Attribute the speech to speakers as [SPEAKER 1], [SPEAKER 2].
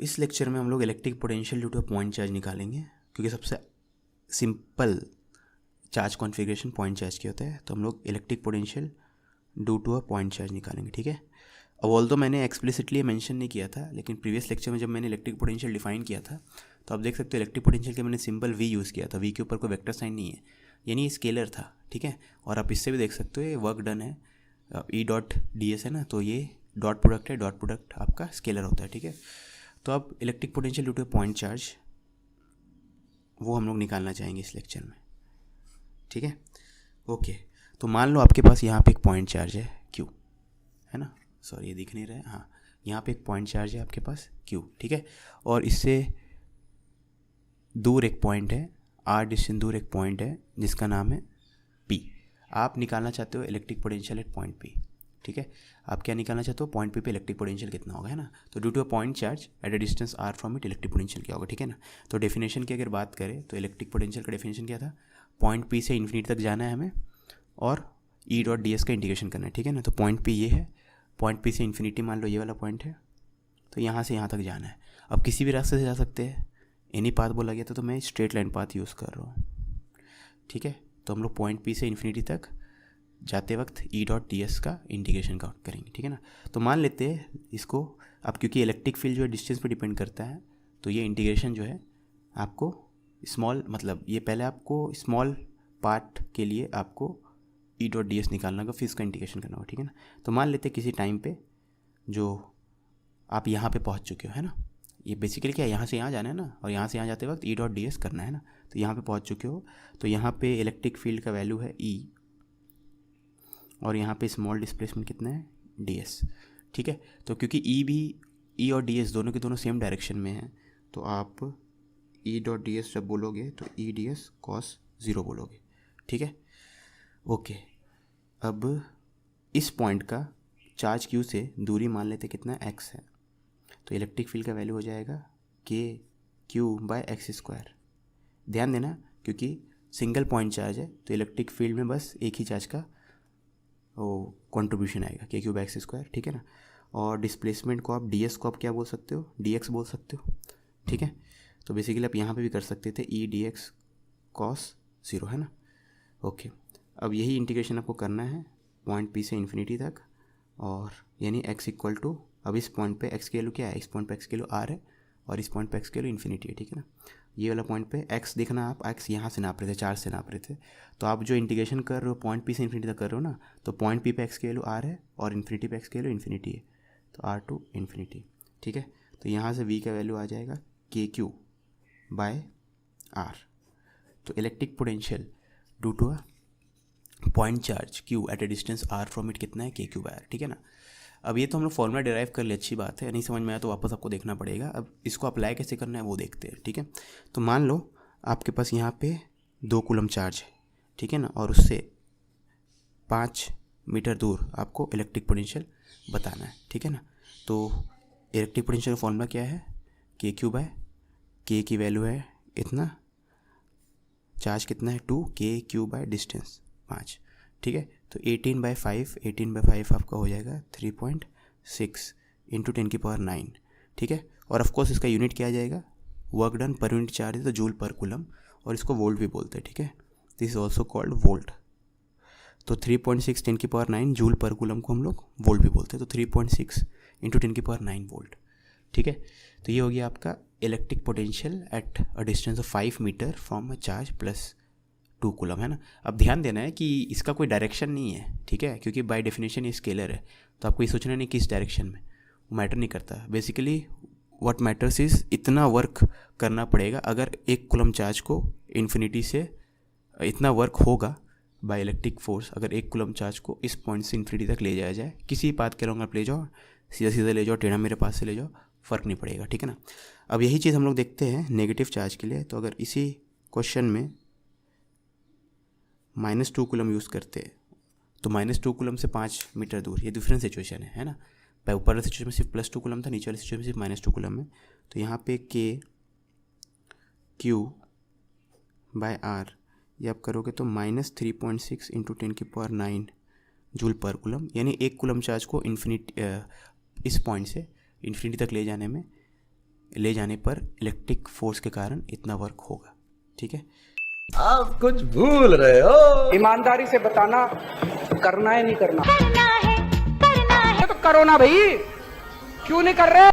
[SPEAKER 1] इस लेक्चर में हम लोग electric potential due to point charge निकालेंगे, क्योंकि सबसे simple charge configuration point charge की होता है। तो हम लोग electric potential due to a point charge निकालेंगे, ठीक है। अब ऑल्दो मैंने एक्सप्लिसिटली मेंशन नहीं किया था, लेकिन प्रीवियस लेक्चर में जब मैंने इलेक्ट्रिक पोटेंशियल डिफाइन किया था तो आप देख सकते हो इलेक्ट्रिक पोटेंशियल के मैंने सिंपल वी यूज़ किया था। वी के ऊपर कोई वेक्टर साइन नहीं है, यानी ये स्केलर था, ठीक है। और आप इससे भी देख सकते हो ये वर्क डन है, ई डॉट डी एस है ना, तो ये डॉट प्रोडक्ट है, डॉट प्रोडक्ट आपका स्केलर होता है, ठीक है। तो अब electric potential due to point charge वो हम लोग निकालना चाहेंगे इस लेक्चर में, ठीक है। ओके, तो मान लो आपके पास यहाँ पे एक पॉइंट चार्ज है Q, है ना, सॉरी ये दिख नहीं रहा है, हाँ यहाँ पे एक पॉइंट चार्ज है आपके पास Q, ठीक है। और इससे दूर एक पॉइंट है, R डिस्टेंस दूर एक पॉइंट है जिसका नाम है P। आप निकालना चाहते हो electric potential at point P, ठीक है। आप क्या निकालना चाहते हो, पॉइंट P पे इलेक्ट्रिक पोटेंशियल कितना होगा, है ना। तो due to a point charge at a distance R from it electric potential क्या होगा, ठीक है ना। तो डेफिनेशन की अगर बात करें तो इलेक्ट्रिक पोटेंशियल का डेफिनेशन क्या था, पॉइंट P से इन्फिनिटी तक जाना है हमें और ई डॉट डी एस का इंटीग्रेशन करना है, ठीक है ना। तो पॉइंट P ये है, पॉइंट P से इन्फिनिटी मान लो ये वाला पॉइंट है, तो यहाँ से यहाँ तक जाना है। अब किसी भी रास्ते से जा सकते हैं, एनी पाथ बोला गया तो मैं स्ट्रेट लाइन पाथ यूज़ कर रहा हूँ, ठीक है। तो हम लोग पॉइंट P से इन्फिनिटी तक जाते वक्त ई डॉट डी एस का इंटीग्रेशन काउंट करेंगे, ठीक है ना। तो मान लेते हैं इसको, अब क्योंकि इलेक्ट्रिक फील्ड जो है डिस्टेंस पे डिपेंड करता है, तो ये इंटीग्रेशन जो है आपको स्मॉल, मतलब ये पहले आपको स्मॉल पार्ट के लिए आपको ई डॉट डी एस निकालना होगा, फिर इसका इंटीग्रेशन करना होगा, ठीक है ना। तो मान लेते हैं किसी टाइम पे जो आप यहाँ पे पहुँच चुके हो, है ना, ये बेसिकली क्या है, यहाँ से यहाँ जाना है ना, और यहाँ से यहाँ जाते वक्त ई डॉट डी एस करना है ना। तो यहाँ पे पहुँच चुके हो, तो यहाँ पे इलेक्ट्रिक फील्ड का वैल्यू है ई, और यहाँ पे स्मॉल डिस्प्लेसमेंट कितना है डी एस, ठीक है। तो क्योंकि ई और डी एस दोनों के दोनों सेम डायरेक्शन में है, तो आप ई डॉट डी एस जब बोलोगे तो E D S cos zero बोलोगे, ठीक है। ओके, अब इस पॉइंट का चार्ज Q से दूरी मान लेते कितना x है, तो इलेक्ट्रिक फील्ड का वैल्यू हो जाएगा K Q bye x square. ध्यान देना, क्योंकि सिंगल पॉइंट चार्ज है तो इलेक्ट्रिक फील्ड में बस एक ही चार्ज का वो कॉन्ट्रीब्यूशन आएगा, के क्यू बाय एक्स स्क्वायर, ठीक है ना। और डिस्प्लेसमेंट को आप डी एस को आप क्या बोल सकते हो, डी एक्स बोल सकते हो, ठीक है। तो बेसिकली आप यहाँ पे भी कर सकते थे E D x cos zero, है ना। ओके, अब यही इंटीग्रेशन आपको करना है पॉइंट P से इन्फिनिटी तक, और यानी x इक्वल टू, अब इस पॉइंट पे x की वैल्यू क्या है, इस पॉइंट पे x की वैल्यू r है, और इस पॉइंट पे x की वैल्यू इन्फिनिटी है, ठीक है ना। ये वाला पॉइंट पे x देखना, आप x यहाँ से नाप रहे थे, चार्ज से नाप रहे थे, तो आप जो इंटीग्रेशन कर रहे हो पॉइंट P से इन्फिनिटी तक कर रहे हो ना, तो पॉइंट P पे x की वैल्यू r है और इन्फिनिटी पे x की वैल्यू इन्फिनिटी है, तो r टू इन्फिनिटी, ठीक है। तो यहाँ से v का वैल्यू आ जाएगा के क्यू बाय r। तो electric potential due to a point charge Q at a distance R from it कितना है, के क्यू बाय आर, ठीक है ना। अब ये तो हम लोग फॉर्मूला डिराइव कर ले, अच्छी बात है, नहीं समझ में आया तो वापस आपको देखना पड़ेगा। अब इसको अप्लाई कैसे करना है वो देखते हैं, ठीक है। तो मान लो आपके पास यहाँ पे 2 कूलम चार्ज है, ठीक है ना, और उससे 5 मीटर दूर आपको इलेक्ट्रिक पोटेंशियल बताना है, ठीक है ना। तो इलेक्ट्रिक पोटेंशियल का फॉर्मूला क्या है, के क्यू बाय, के की वैल्यू है इतना, चार्ज कितना है 2, के क्यू बाय डिस्टेंस 5, ठीक है। तो 18/5 आपका हो जाएगा 3.6 इंटू 10 की पावर 9, ठीक है। और ऑफकोर्स इसका यूनिट क्या आ जाएगा, work done per unit charge है तो जूल पर कूलम, और इसको वोल्ट भी बोलते हैं, ठीक है। This is also called volt. तो 3.6 10 की पावर 9 जूल पर कूलम को हम लोग वोल्ट भी बोलते हैं, तो 3.6 इंटू 10 की पावर 9 वोल्ट, ठीक है। तो ये हो गया आपका electric potential at a distance of 5 metre from a charge plus 2 coulomb, है ना। अब ध्यान देना है कि इसका कोई डायरेक्शन नहीं है, ठीक है, क्योंकि बाय डेफिनेशन ये स्केलर है, तो आपको ये सोचना नहीं किस डायरेक्शन में, वो मैटर नहीं करता। बेसिकली व्हाट मैटर्स इज इतना वर्क करना पड़ेगा, अगर 1 कूलम चार्ज को इन्फिनिटी से इतना वर्क होगा बाय इलेक्ट्रिक फोर्स, अगर 1 कूलम चार्ज को इस पॉइंट से इन्फिनिटी तक ले जाया जाए, किसी पाथ के लॉन्ग आप ले जाओ, सीधा सीधा ले जाओ, टेढ़ा मेरे पास से ले जाओ, फ़र्क नहीं पड़ेगा, ठीक है ना। अब यही चीज़ हम लोग देखते हैं नेगेटिव चार्ज के लिए। तो अगर इसी क्वेश्चन में -2 कूलम यूज़ करते हैं, तो -2 कूलम से 5 मीटर दूर, ये डिफरेंट सिचुएशन है ना। ऊपर वाले सिचुएशन में सिर्फ +2 कूलम था, नीचे वाले सिचुएशन में सिर्फ -2 कूलम है। तो यहाँ पे के क्यू बाय आर ये आप करोगे तो -3.6 इंटू 10 की पावर 9 जूल पर कूलम, यानी 1 कूलम चार्ज को इन्फिनिटी इस पॉइंट से इन्फिनिटी तक ले जाने में ले जाने पर इलेक्ट्रिक फोर्स के कारण इतना वर्क होगा। ठीक है,
[SPEAKER 2] आप कुछ भूल रहे हो।
[SPEAKER 3] ईमानदारी से बताना, करना है नहीं करना? करना है तो करो ना भाई, क्यों नहीं कर रहे?